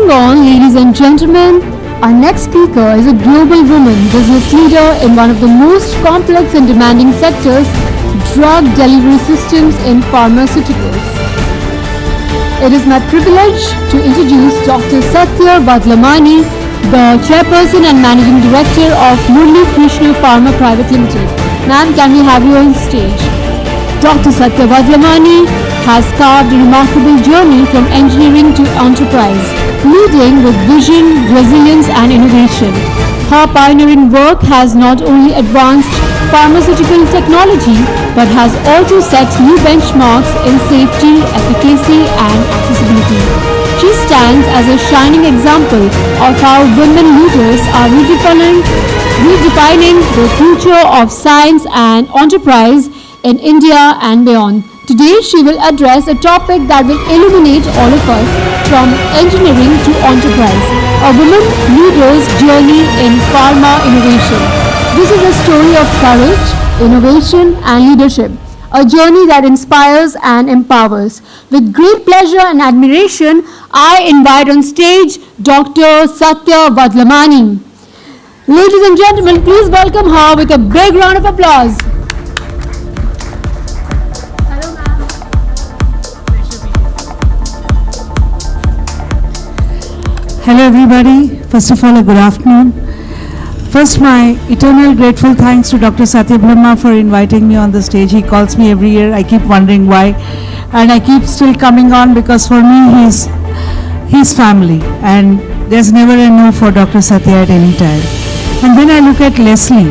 Moving on, ladies and gentlemen, our next speaker is a global woman, business leader in one of the most complex and demanding sectors, drug delivery systems in pharmaceuticals. It is my privilege to introduce Dr. Satya Vadlamani, the Chairperson and Managing Director of Murli Krishna Pharma Private Limited. Ma'am, can we have you on stage? Dr. Satya Vadlamani has carved a remarkable journey from engineering to enterprise, leading with vision, resilience and innovation. Her pioneering work has not only advanced pharmaceutical technology but has also set new benchmarks in safety, efficacy and accessibility. She stands as a shining example of how women leaders are redefining the future of science and enterprise in India and beyond. Today she will address a topic that will illuminate all of us from engineering to enterprise, a woman leader's journey in pharma innovation. This is a story of courage, innovation and leadership, a journey that inspires and empowers. With great pleasure and admiration, I invite on stage Dr. Satya Vadlamani. Ladies and gentlemen, please welcome her with a big round of applause. Hello everybody. First of all, a good afternoon. First, my eternal grateful thanks to Dr. Satya Brahma for inviting me on the stage. He calls me every year. I keep wondering why. And I keep still coming on because for me, he's family. And there's never a no for Dr. Satya at any time. And then I look at Leslie,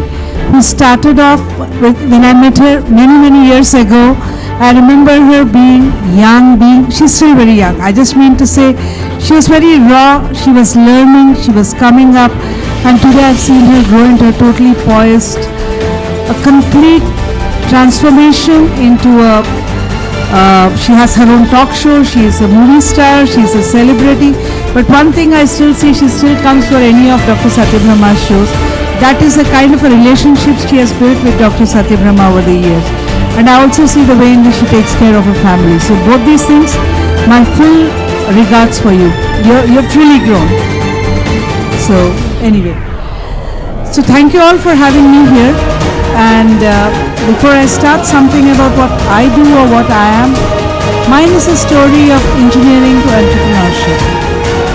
who started off when I met her many years ago. I remember her being young, she's still very young. I just mean to say, she was very raw, she was learning, she was coming up, and today I've seen her grow into a totally poised, a complete transformation into she has her own talk show, she is a movie star, she is a celebrity, but one thing I still see, she still comes for any of Dr. Satya Brahma's shows. That is the kind of a relationship she has built with Dr. Satya Brahma over the years. And I also see the way in which she takes care of her family. So both these things, my full regards for you. You've truly grown. So anyway, so thank you all for having me here. And before I start, something about what I do or what I am. Mine is a story of engineering to entrepreneurship.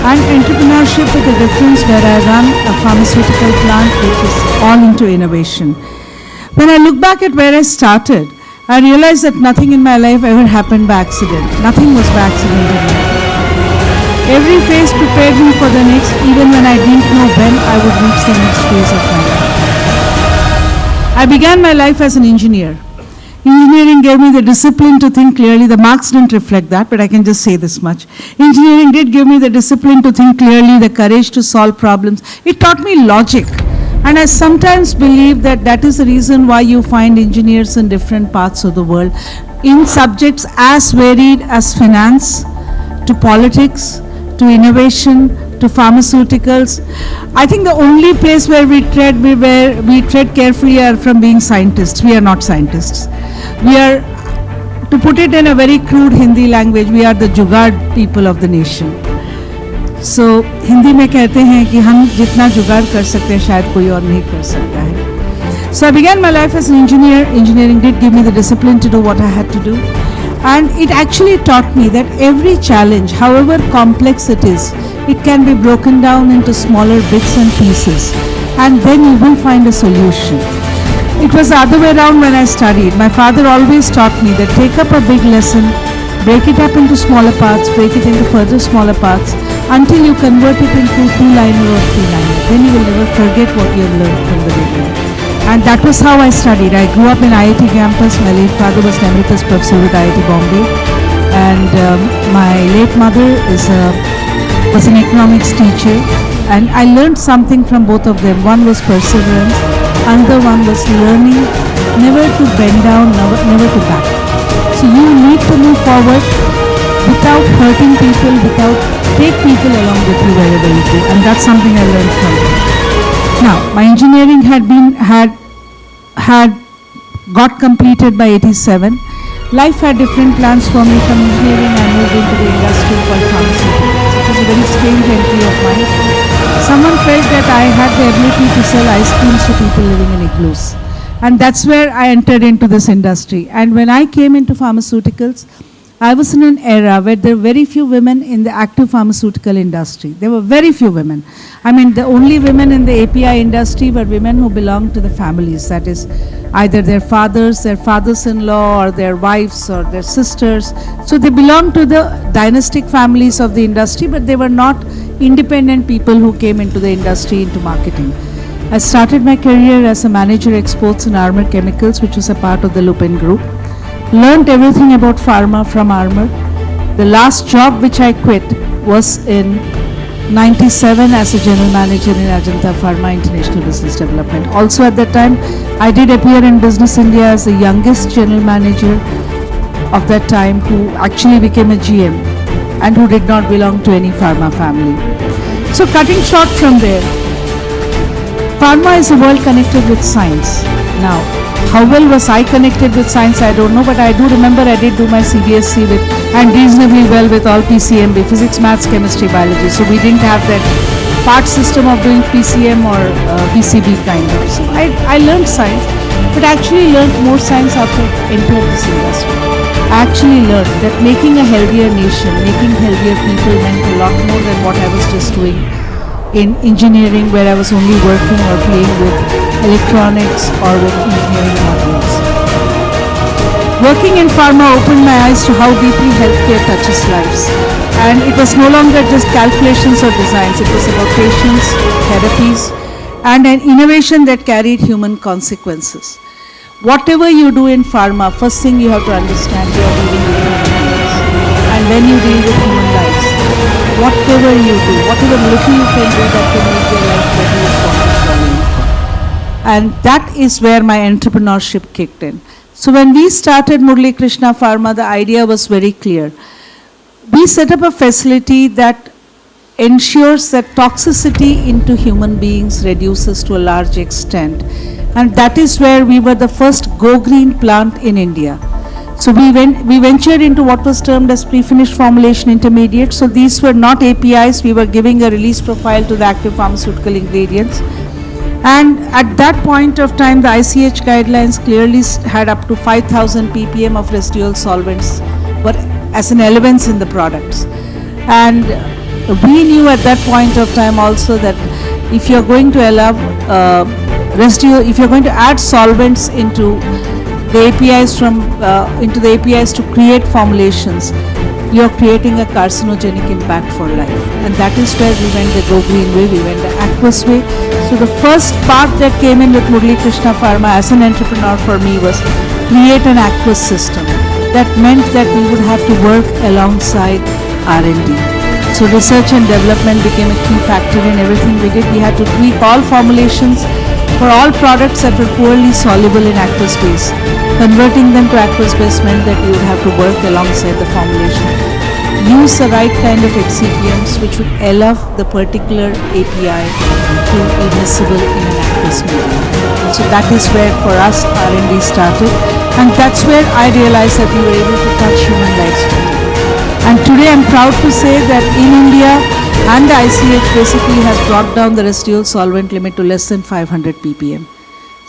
And entrepreneurship with a difference where I run a pharmaceutical plant which is all into innovation. When I look back at where I started, I realized that nothing in my life ever happened by accident. Nothing was by accident in my life. Every phase prepared me for the next, even when I didn't know when I would reach the next phase of my life. I began my life as an engineer. Engineering gave me the discipline to think clearly. The marks didn't reflect that, but I can just say this much. Engineering did give me the discipline to think clearly, the courage to solve problems. It taught me logic. And I sometimes believe that that is the reason why you find engineers in different parts of the world in subjects as varied as finance, to politics, to innovation, to pharmaceuticals. I think the only place where we tread carefully are from being scientists. We are not scientists. We are, to put it in a very crude Hindi language, we are the jugaad people of the nation. So Hindi में कहते हैं कि हम जितना जुगाड़ कर सकते हैं शायद कोई और नहीं कर सकता है. So I began my life as an engineer. Engineering did give me the discipline to do what I had to do. And it actually taught me that every challenge, however complex it is, it can be broken down into smaller bits and pieces. And then you will find a solution. It was the other way around when I studied. My father always taught me that take up a big lesson, break it up into smaller parts, break it into further smaller parts, until you convert it into two-liner or three-liner. Then you will never forget what you have learned from the beginning. And that was how I studied. I grew up in IIT campus. My late father was an emeritus professor with IIT Bombay. And my late mother was an economics teacher. And I learned something from both of them. One was perseverance. Another one was learning never to bend down, never to back. So you need to move forward without hurting people, take people along with you wherever you go, and that's something I learned from them. Now, my engineering had got completed by 87. Life had different plans for me. From engineering, I moved into the industry called pharmaceuticals. It was a very strange entry of mine. Someone felt that I had the ability to sell ice creams to people living in igloos. And that's where I entered into this industry. And when I came into pharmaceuticals, I was in an era where there were very few women in the active pharmaceutical industry. There were very few women. I mean, the only women in the API industry were women who belonged to the families, that is, either their fathers-in-law, or their wives, or their sisters. So they belonged to the dynastic families of the industry, but they were not independent people who came into the industry into marketing. I started my career as a manager exports in Armor Chemicals, which was a part of the Lupin Group. Learned everything about pharma from Armor. The last job which I quit was in 97 as a general manager in Ajanta Pharma International Business Development. Also at that time, I did appear in Business India as the youngest general manager of that time who actually became a GM and who did not belong to any pharma family. So cutting short from there, pharma is a world connected with science. Now, how well was I connected with science, I don't know, but I do remember I did do my CBSC with, and reasonably well with all PCMB, physics, maths, chemistry, biology. So we didn't have that part system of doing PCM or PCB kind of. So I learned science, but actually learned more science after entering this industry. I actually learned that making a healthier nation, making healthier people meant a lot more than what I was just doing in engineering, where I was only working or playing with electronics or with engineering modules. Working in pharma opened my eyes to how deeply healthcare touches lives. And it was no longer just calculations or designs, it was about patients, therapies, and an innovation that carried human consequences. Whatever you do in pharma, first thing you have to understand, you are dealing with human beings. And when you deal with human lives, whatever you do, whatever little you can do that can make your life better is what is calling for. And that is where my entrepreneurship kicked in. So when we started Murali Krishna Pharma, the idea was very clear. We set up a facility that ensures that toxicity into human beings reduces to a large extent. And that is where we were the first Go Green plant in India. So we ventured into what was termed as pre-finished formulation intermediates. So these were not APIs, we were giving a release profile to the active pharmaceutical ingredients. And at that point of time, the ICH guidelines clearly had up to 5,000 ppm of residual solvents were as an elements in the products. And we knew at that point of time also that if you're going to allow if you're going to add solvents into the APIs into the APIs to create formulations, you're creating a carcinogenic impact for life. And that is where we went the Go Green way, we went the Aqueous way. So the first part that came in with Murali Krishna Pharma as an entrepreneur for me was create an aqueous system. That meant that we would have to work alongside R&D. So research and development became a key factor in everything we did. We had to tweak all formulations for all products that were poorly soluble in aqueous base. Converting them to aqueous base meant that we would have to work alongside the formulation. Use the right kind of excipients which would allow the particular API to be miscible in an aqueous medium. So that is where for us R&D started, and that's where I realized that we were able to touch human lives better. And today I'm proud to say that in India, and the ICH basically has brought down the residual solvent limit to less than 500 ppm.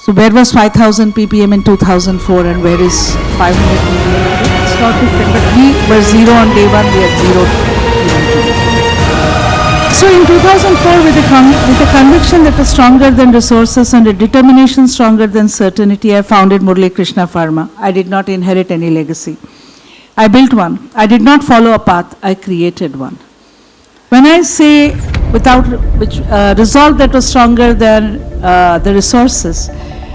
So where was 5,000 ppm in 2004 and where is 500 ppm? It's not different, but we were zero on day one, we are zero even today. So in 2004, with a conviction that was stronger than resources and a determination stronger than certainty, I founded Murali Krishna Pharma. I did not inherit any legacy. I built one. I did not follow a path, I created one. When I say resolve that was stronger than the resources,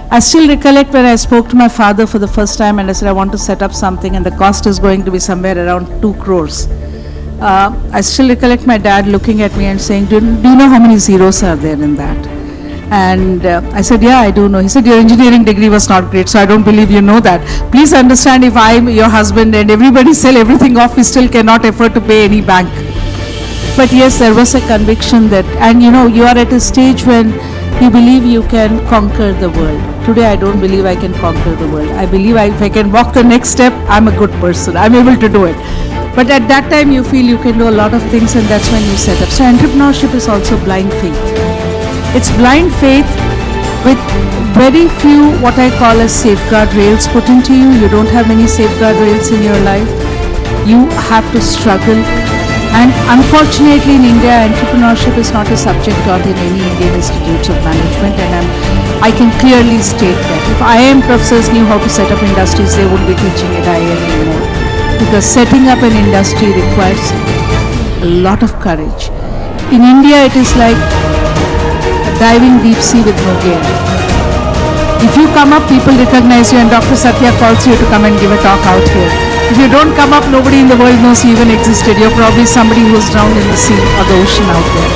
I still recollect when I spoke to my father for the first time and I said I want to set up something and the cost is going to be somewhere around 2 crores. I still recollect my dad looking at me and saying, do you know how many zeros are there in that? And I said, yeah, I do know. He said, your engineering degree was not great, so I don't believe you know that. Please understand, if I'm your husband and everybody sell everything off, we still cannot afford to pay any bank. But yes, there was a conviction that, and you know, you are at a stage when you believe you can conquer the world. Today, I don't believe I can conquer the world. I believe if I can walk the next step, I'm a good person. I'm able to do it. But at that time you feel you can do a lot of things, and that's when you set up. So entrepreneurship is also blind faith. It's blind faith with very few what I call as safeguard rails put into you. You don't have many safeguard rails in your life. You have to struggle. And unfortunately in India, entrepreneurship is not a subject taught in any Indian institutes of management, and I can clearly state that. If IIM professors knew how to set up industries, they wouldn't be teaching at IIM anymore. Because setting up an industry requires a lot of courage. In India, it is like diving deep sea with no gear. If you come up, people recognize you, and Dr. Satya calls you to come and give a talk out here. If you don't come up, nobody in the world knows you even existed. You're probably somebody who's drowned in the sea or the ocean out there.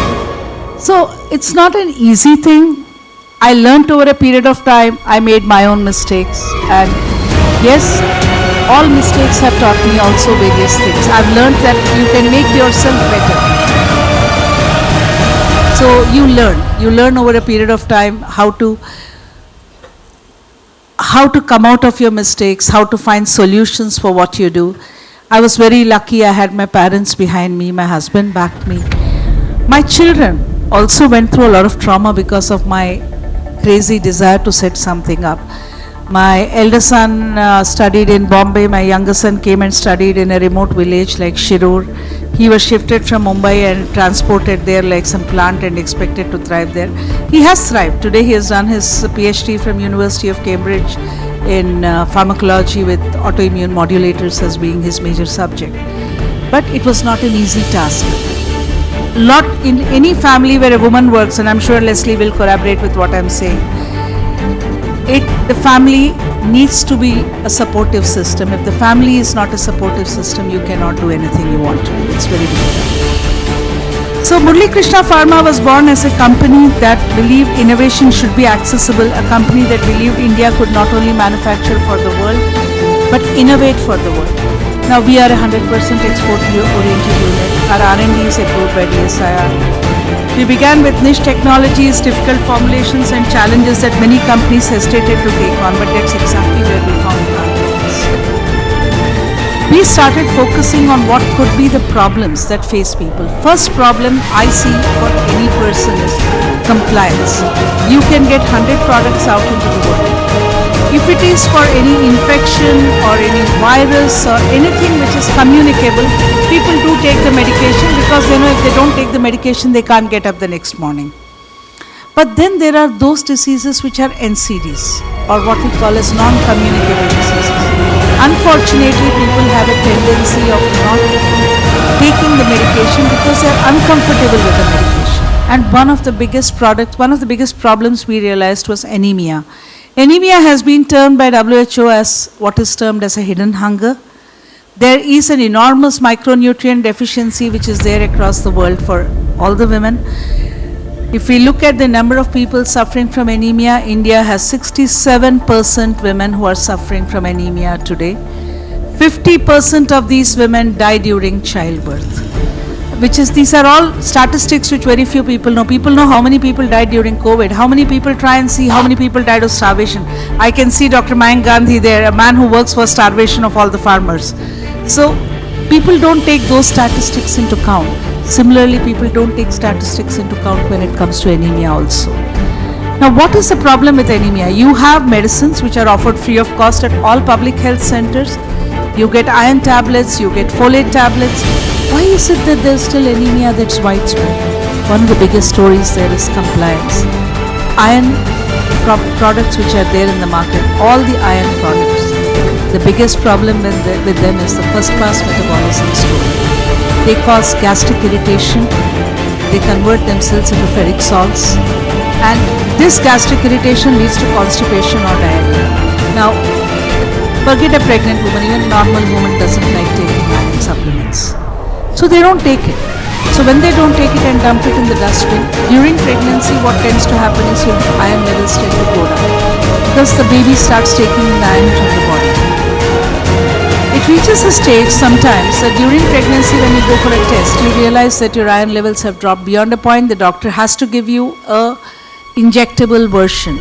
So it's not an easy thing. I learned over a period of time. I made my own mistakes, and yes, all mistakes have taught me also various things. I've learned that you can make yourself better. So you learn over a period of time how to come out of your mistakes, how to find solutions for what you do. I was very lucky. I had my parents behind me, my husband backed me. My children also went through a lot of trauma because of my crazy desire to set something up. My elder son studied in Bombay. My younger son came and studied in a remote village like Shirur. He was shifted from Mumbai and transported there like some plant and expected to thrive there. He has thrived. Today he has done his PhD from University of Cambridge in pharmacology with autoimmune modulators as being his major subject. But it was not an easy task. Lot in any family where a woman works, and I'm sure Leslie will corroborate with what I'm saying, the family needs to be a supportive system. If the family is not a supportive system, you cannot do anything you want to do. It's very difficult. So Murali Krishna Pharma was born as a company that believed innovation should be accessible, a company that believed India could not only manufacture for the world, but innovate for the world. Now we are a 100% export-oriented unit. Our R&D is approved by DSIR. We began with niche technologies, difficult formulations and challenges that many companies hesitated to take on, but that's exactly where we found confidence. We started focusing on what could be the problems that face people. First problem I see for any person is compliance. You can get 100 products out into the world. If it is for any infection or any virus or anything which is communicable, people do take the medication because they know if they don't take the medication, they can't get up the next morning. But then there are those diseases which are NCDs, or what we call as non-communicable diseases. Unfortunately, people have a tendency of not taking the medication because they are uncomfortable with the medication. And one of the biggest problems we realized was anemia. Anemia has been termed by WHO as what is termed as a hidden hunger. There is an enormous micronutrient deficiency which is there across the world for all the women. If we look at the number of people suffering from anemia, India has 67% women who are suffering from anemia today. 50% of these women die during childbirth. These are all statistics which very few people know. People know how many people died during COVID. How many people try and see how many people died of starvation. I can see Dr. Mayank Gandhi there, a man who works for starvation of all the farmers. So people don't take those statistics into count. Similarly, people don't take statistics into count when it comes to anemia also. Now, what is the problem with anemia? You have medicines which are offered free of cost at all public health centers. You get iron tablets, you get folate tablets. Why is it that there's still anemia that's widespread? One of the biggest stories there is compliance. Iron products which are there in the market, all the iron products, the biggest problem with them is the first pass metabolism story. They cause gastric irritation, they convert themselves into ferric salts, and this gastric irritation leads to constipation or diarrhea. Now, forget a pregnant woman, even a normal woman doesn't like taking iron supplements. So they don't take it. So when they don't take it and dump it in the dustbin, during pregnancy what tends to happen is your iron levels tend to go down because the baby starts taking the iron from the body. It reaches a stage sometimes that during pregnancy when you go for a test, you realize that your iron levels have dropped beyond a point. The doctor has to give you a injectable version.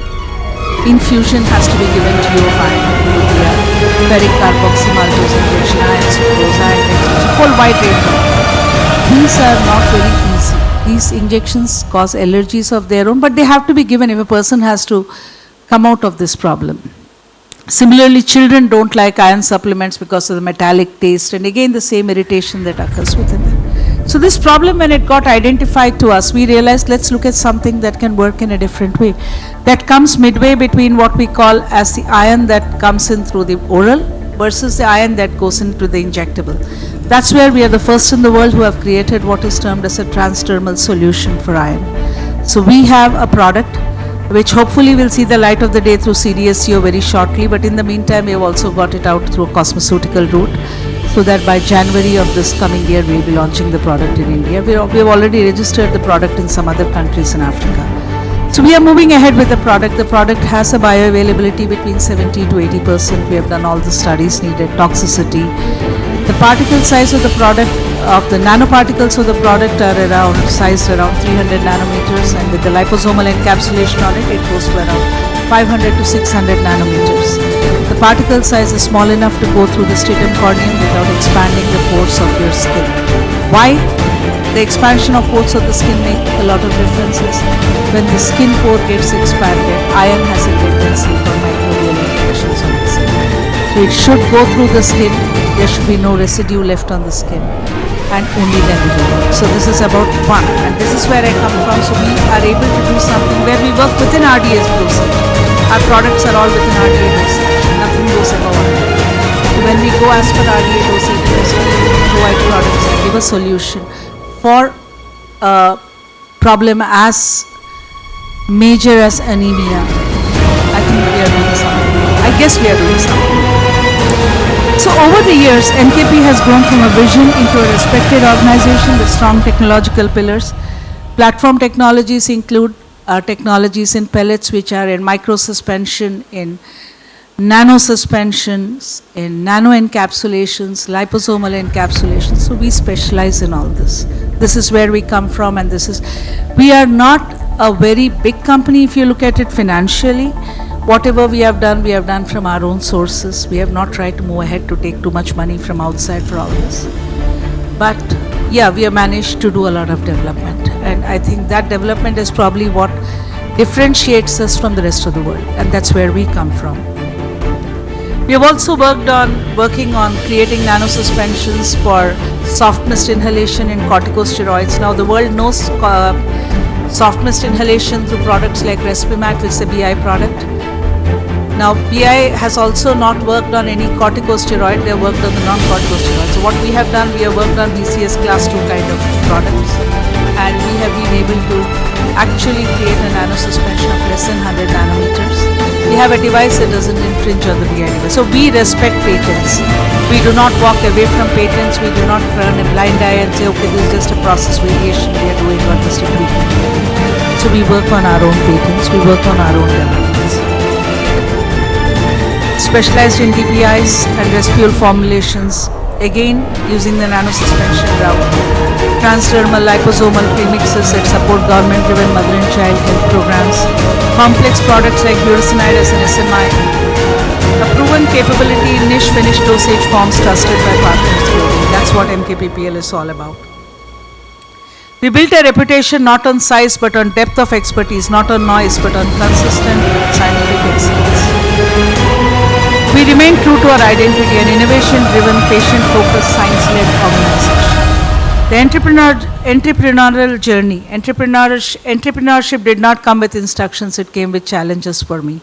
Infusion has to be given to you of iron. ferric carboxymaltose injection, iron sucrose, iron injection, whole wide range of them. These are not very easy. These injections cause allergies of their own, but they have to be given if a person has to come out of this problem. Similarly, children don't like iron supplements because of the metallic taste, and again the same irritation that occurs within them. So this problem, when it got identified to us, we realized let's look at something that can work in a different way. That comes midway between what we call as the iron that comes in through the oral versus the iron that goes into the injectable. That's where we are the first in the world who have created what is termed as a transdermal solution for iron. So we have a product which hopefully will see the light of the day through CDSCO very shortly, but in the meantime we have also got it out through a cosmeceutical route, so that by January of this coming year we will be launching the product in India. We have already registered the product in some other countries in Africa. So we are moving ahead with the product. The product has a bioavailability between 70 to 80%. We have done all the studies needed, toxicity. The particle size of the product, of the nanoparticles of the product are sized around 300 nanometers, and with the liposomal encapsulation on it, it goes to around 500 to 600 nanometers. The particle size is small enough to go through the stratum corneum without expanding the pores of your skin. Why? The expansion of pores of the skin make a lot of differences. When the skin pore gets expanded, iron has a tendency for microbial infections on the skin. So it should go through the skin, there should be no residue left on the skin, and only then it will work. So this is about one, and this is where I come from. So we are able to do something where we work within RDA dosage. Our products are all within RDA dosage, nothing goes above RDA. So when we go as per RDA dosage, we provide products that give a solution for a problem as major as anemia. I think we are doing something. I guess we are doing something. So over the years, MKP has grown from a vision into a respected organization with strong technological pillars. Platform technologies include technologies in pellets, which are in microsuspension, in nanosuspensions, in nano-encapsulations, liposomal encapsulations. So we specialize in all this. This is where we come from, and we are not a very big company if you look at it financially. Whatever we have done from our own sources. We have not tried to move ahead to take too much money from outside for all this. But yeah, we have managed to do a lot of development, and I think that development is probably what differentiates us from the rest of the world, and that's where we come from. We have also working on creating nanosuspensions for soft mist inhalation in corticosteroids. Now the world knows soft mist inhalation through products like Respimat, which is a BI product. Now BI has also not worked on any corticosteroid, they have worked on the non-corticosteroid. So what we have done, we have worked on BCS class 2 kind of products, and we have been able to actually create a nanosuspension of less than 100 nanometers. We have a device that doesn't infringe on the BI device. So we respect patents. We do not walk away from patents. We do not turn a blind eye and say, okay, this is just a process variation we are doing or just a tweaking. So we work on our own patents. We work on our own developments. Specialized in DPIs and Respule formulations, again using the nanosuspension route. Transdermal liposomal premixes that support government-driven mother and child health programs. Complex products like budesonide as an SMI. A proven capability in niche finished dosage forms trusted by partners globally. That's what MKPPL is all about. We built a reputation not on size but on depth of expertise, not on noise but on consistent scientific excellence. We remain true to our identity, an innovation-driven, patient-focused, science-led organization. The entrepreneurial journey, entrepreneurship did not come with instructions, it came with challenges for me.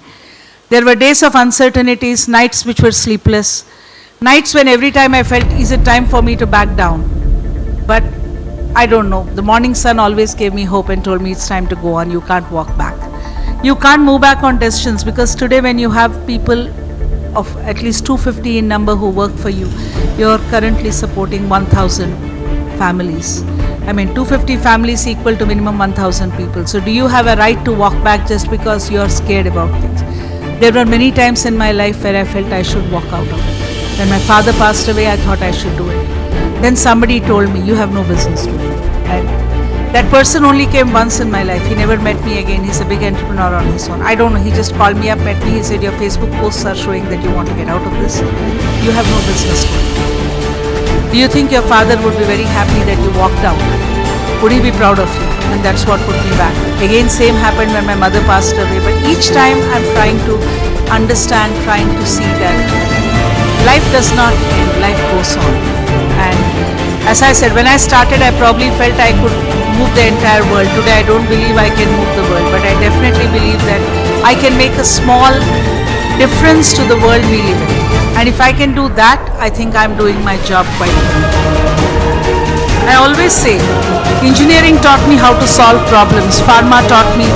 There were days of uncertainties, nights which were sleepless, nights when every time I felt, is it time for me to back down? But I don't know, the morning sun always gave me hope and told me it's time to go on, you can't walk back. You can't move back on decisions, because today when you have people of at least 250 in number who work for you, you're currently supporting 1,000 families. I mean, 250 families equal to minimum 1,000 people. So do you have a right to walk back just because you're scared about things? There were many times in my life where I felt I should walk out of it. When my father passed away, I thought I should do it. Then somebody told me, you have no business doing it. And That person only came once in my life. He never met me again. He's a big entrepreneur on his own. I don't know. He just called me up, met me. He said, your Facebook posts are showing that you want to get out of this. You have no business to it. Do you think your father would be very happy that you walked out? Would he be proud of you? And that's what put me back. Again, same happened when my mother passed away. But each time I'm trying to understand, trying to see that life does not end, life goes on. And as I said, when I started, I probably felt I could move the entire world. Today, I don't believe I can move the world, but I definitely believe that I can make a small difference to the world we live in. And if I can do that, I think I'm doing my job quite well. I always say, engineering taught me how to solve problems, pharma taught me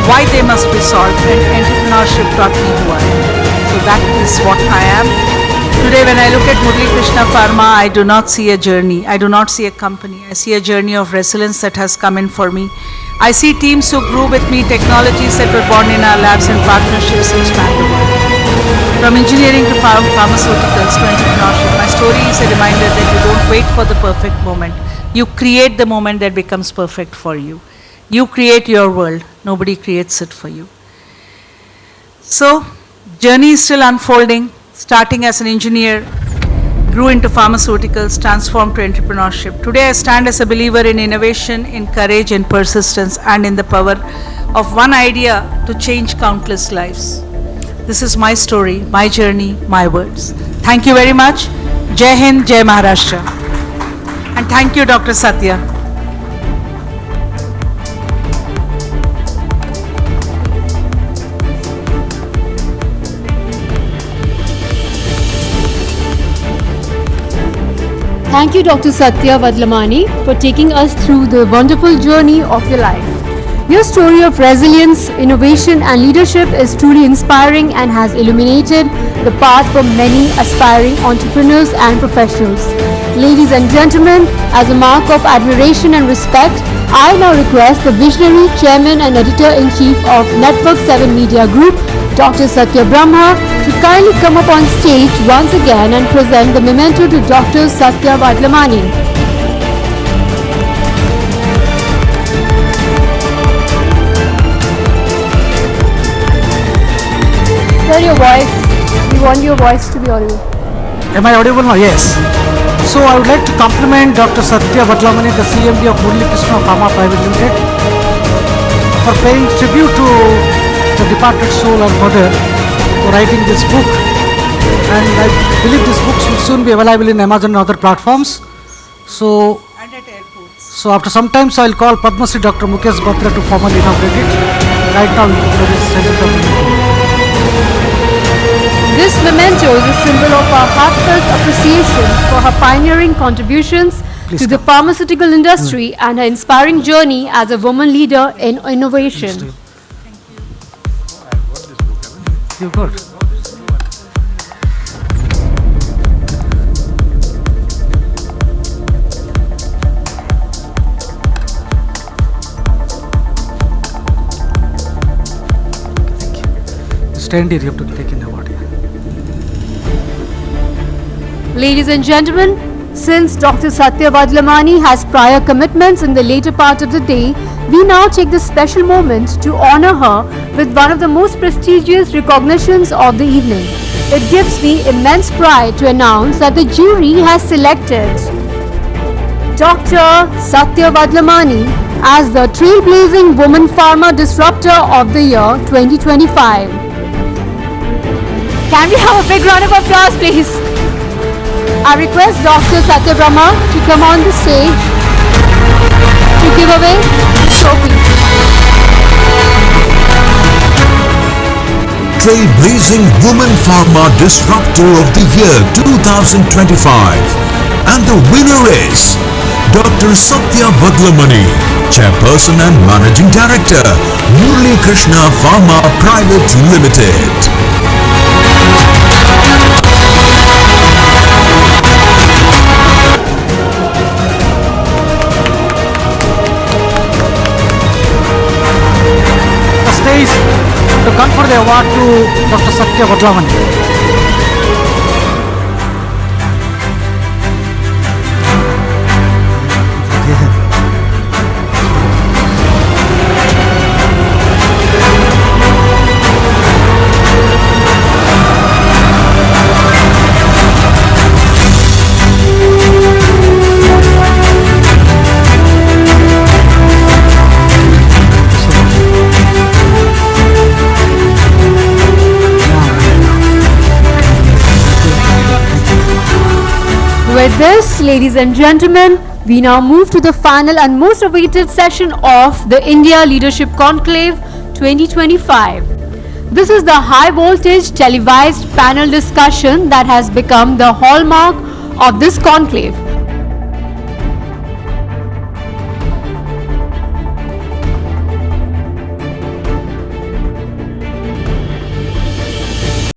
why they must be solved, and entrepreneurship taught me who I am. So that is what I am. Today when I look at Murali Krishna Pharma, I do not see a journey, I do not see a company, I see a journey of resilience that has come in for me. I see teams who grew with me, technologies that were born in our labs, and partnerships that span the world. From engineering to pharmaceuticals to entrepreneurship, my story is a reminder that you don't wait for the perfect moment. You create the moment that becomes perfect for you. You create your world, nobody creates it for you. So, journey is still unfolding. Starting as an engineer, grew into pharmaceuticals, transformed to entrepreneurship. Today I stand as a believer in innovation, in courage, in persistence, and in the power of one idea to change countless lives. This is my story, my journey, my words. Thank you very much. Jai Hind, Jai Maharashtra. And thank you, Dr. Satya. Thank you, Dr. Satya Vadlamani, for taking us through the wonderful journey of your life. Your story of resilience, innovation, and leadership is truly inspiring and has illuminated the path for many aspiring entrepreneurs and professionals. Ladies and gentlemen, as a mark of admiration and respect, I now request the visionary Chairman and Editor-in-Chief of Network 7 Media Group, Dr. Satya Brahma, to kindly come up on stage once again and present the memento to Dr. Satya Vadlamani. Sir, your voice. We want your voice to be audible. Am I audible now? Yes. So I would like to compliment Dr. Satya Vadlamani, the CMD of Murali Krishna Pharma Private Limited, for paying tribute to the departed soul and mother for writing this book. And I believe this book will soon be available in Amazon and other platforms. So, And at airports. so after some time, so I'll call Padma Shri Dr. Mukesh Batra to formally inaugurate it. Right now, there is This memento is a symbol of our heartfelt appreciation for her pioneering contributions Please to the come. pharmaceutical industry and her inspiring journey as a woman leader in innovation. You got. Stand here, you have to take in the body. Ladies and gentlemen, since Dr. Satya Vadlamani has prior commitments in the later part of the day, we now take this special moment to honor her with one of the most prestigious recognitions of the evening. It gives me immense pride to announce that the jury has selected Dr. Satya Vadlamani as the Trailblazing Woman Pharma Disruptor of the Year 2025. Can we have a big round of applause, please? I request Dr. Satya Brahma to come on the stage to give away the trophy. Trailblazing Woman Pharma Disruptor of the Year 2025. And the winner is Dr. Satya Vadlamani, Chairperson and Managing Director, Murali Krishna Pharma Private Limited. The stage to confer the award to Dr. Satya Vadlamani. With this, ladies and gentlemen, we now move to the final and most awaited session of the India Leadership Conclave 2025. This is the high voltage televised panel discussion that has become the hallmark of this conclave.